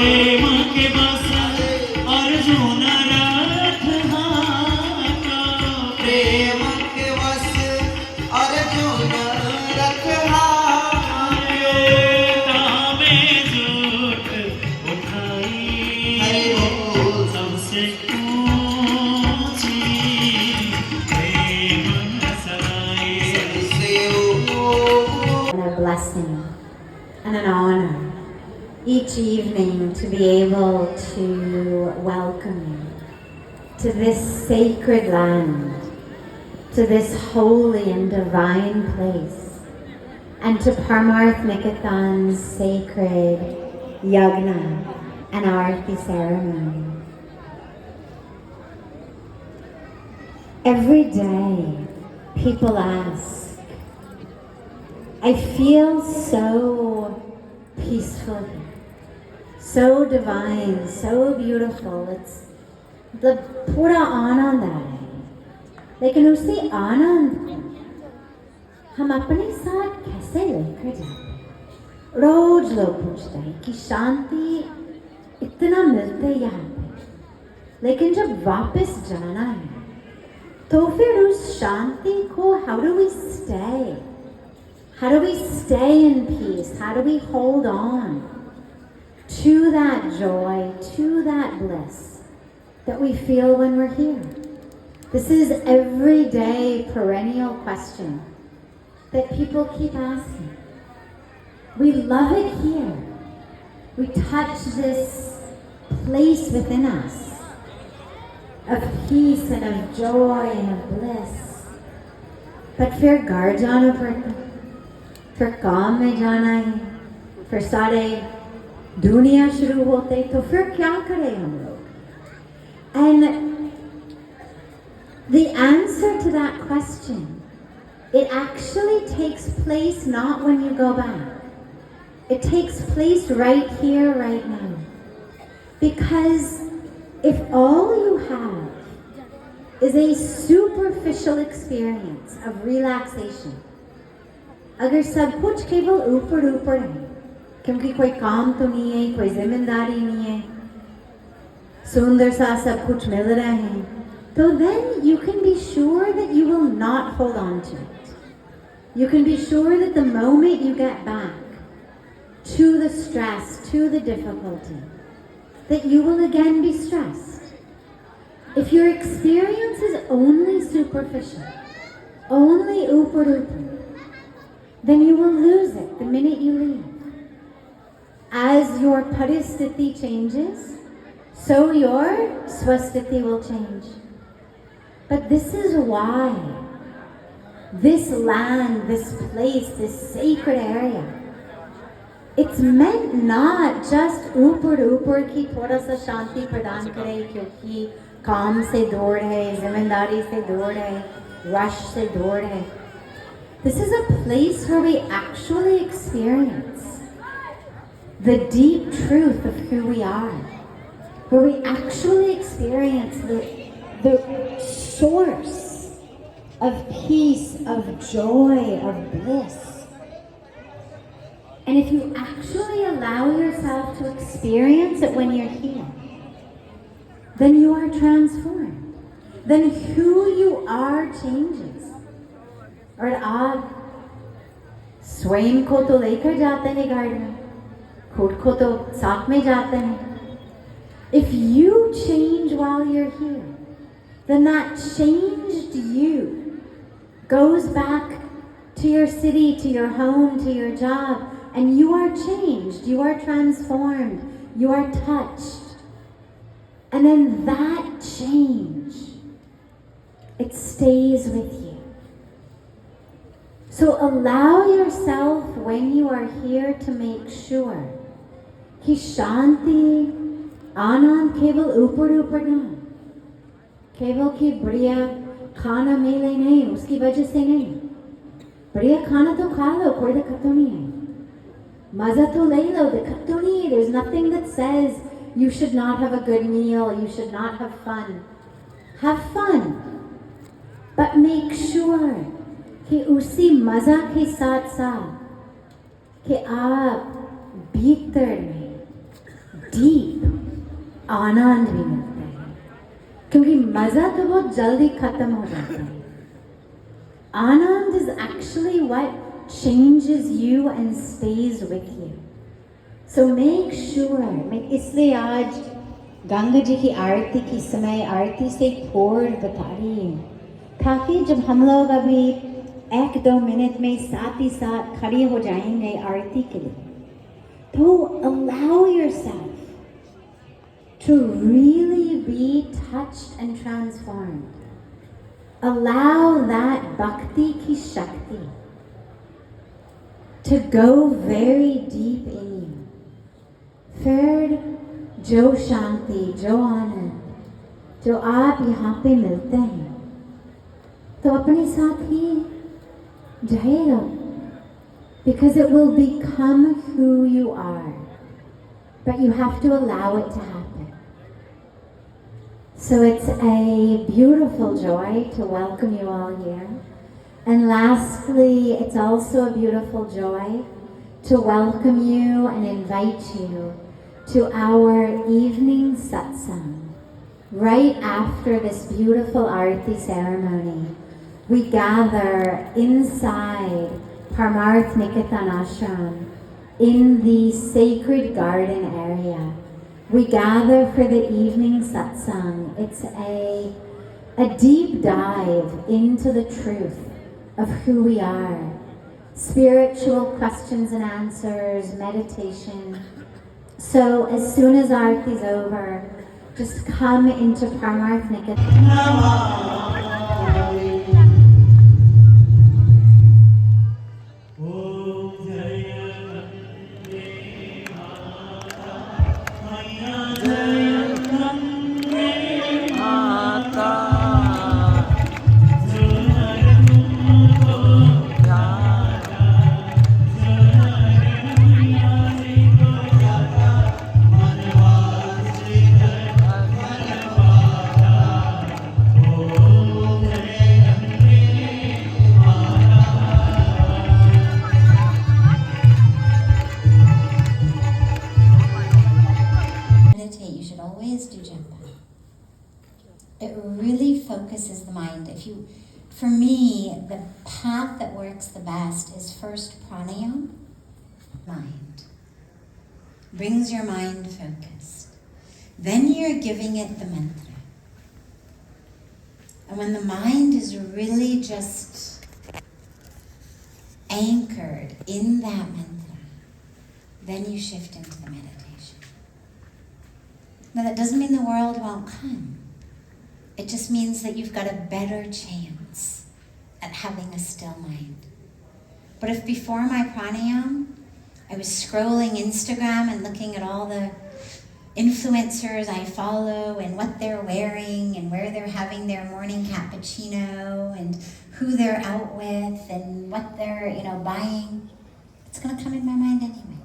प्रेम के बस अर्जुन रथ हाका प्रेम के वश अर्जुन रथ हारे तामे झूठ उठाई हरि बोल सबसे ऊंची प्रेम सगाई सबसे And a blessing and an honor each evening to be able to welcome you to this sacred land, to this holy and divine place, and to Parmarth Nikathan's sacred yagna and arti ceremony. Every day people ask, I feel so peaceful here, so divine, so beautiful. It's the pura anand aa raha hai. लेकिन उसी आनंद को हम अपने साथ कैसे लेकर जाते हैं? रोज लोग पूछते हैं कि शांति इतना मिलते यहाँ पे, लेकिन जब वापस जाना है तो फिर उस शांति को how do we stay? How do we stay in peace? How do we hold on to that joy, to that bliss that we feel when we're here? This is everyday perennial question that people keep asking. We love it here. We touch this place within us of peace and of joy and of bliss. But फिर घर जाना पड़ता है, फिर काम में जाना है, फिर सारे दुनिया शुरू होते, तो फिर क्या करें हम लोग? And the answer to that question, it actually takes place not when you go back. It takes place right here, right now. Because if all you have is a superficial experience of relaxation, अगर सब कुछ केवल ऊपर ऊपर है, क्योंकि कोई काम तो नहीं है, कोई जिम्मेदारी नहीं है, सुंदर सा सब कुछ मिल रहा है, so then you can be sure that you will not hold on to it. You can be sure that the moment you get back to the stress, to the difficulty, that you will again be stressed. If your experience is only superficial, only upar upar, then you will lose it the minute you leave. As your paristiti changes, so your swastiti will change. But this is why this land, this place, this sacred area, it's meant not just upar upar ki thoda sa shanti pradhan kare kyunki kaam se door hai, zimmedari se door hai, rush se door hai. This is a place where we actually experience the deep truth of who we are, where we actually experience the source of peace, of joy, of bliss. And if you actually allow yourself to experience it when you're here, then you are transformed. Then who you are changes. और आप स्वयं को तो लेकर जाते हैं गाड़ी में, खुद को तो साथ में जाते हैं. If you change while you're here, then that changed you goes back to your city, to your home, to your job, and you are changed, you are transformed, you are touched. And then that change, it stays with you. So allow yourself when you are here to make sure कि शांति आनंद केवल ऊपर ऊपर ना, केवल कि बढ़िया खाना मिले नहीं उसकी वजह से नहीं. बढ़िया खाना तो खा लो, कोई दिक्कत तो नहीं है. मजा तो ले लो, दिक्कत तो नहीं है. There's nothing that says you should not have a good meal, you should not have fun. Have fun, but make sure कि उसी मजा के साथ साथ कि आप भीतर में deep आनंद भी मिलता है, क्योंकि मजा तो बहुत जल्दी खत्म हो जाता है. Anand is actually what changes you and stays with you. So make sure, मैं इसलिए आज गंगा जी की आरती की समय आरती से थोड़ बता रही हूँ, ताकि जब हम लोग अभी 1-2 मिनट में साथ ही साथ खड़े हो जाएंगे आरती के लिए, तो allow yourself to really be touched and transformed. Allow that bhakti ki shakti to go very deep in you. फिर जो शांति, जो आनंद, जो आप यहाँ पे मिलते हैं, तो अपने साथ ही जाइएगा, because it will become who you are, but you have to allow it to happen. So it's a beautiful joy to welcome you all here. And lastly, it's also a beautiful joy to welcome you and invite you to our evening satsang. Right after this beautiful arti ceremony, we gather inside Parmarth Niketan Ashram in the sacred garden area. We gather for the evening satsang. It's a deep dive into the truth of who we are. Spiritual questions and answers, meditation. So as soon as Arti is over, just come into Parmarth Niketan. You should always do japa. It really focuses the mind. For me, the path that works the best is first pranayama, mind. Brings your mind focused. Then you're giving it the mantra. And when the mind is really just anchored in that mantra, then you shift into the meditation. Now that doesn't mean the world won't come. It just means that you've got a better chance at having a still mind. But if before my pranayam, I was scrolling Instagram and looking at all the influencers I follow and what they're wearing and where they're having their morning cappuccino and who they're out with and what they're, buying, it's gonna come in my mind anyway.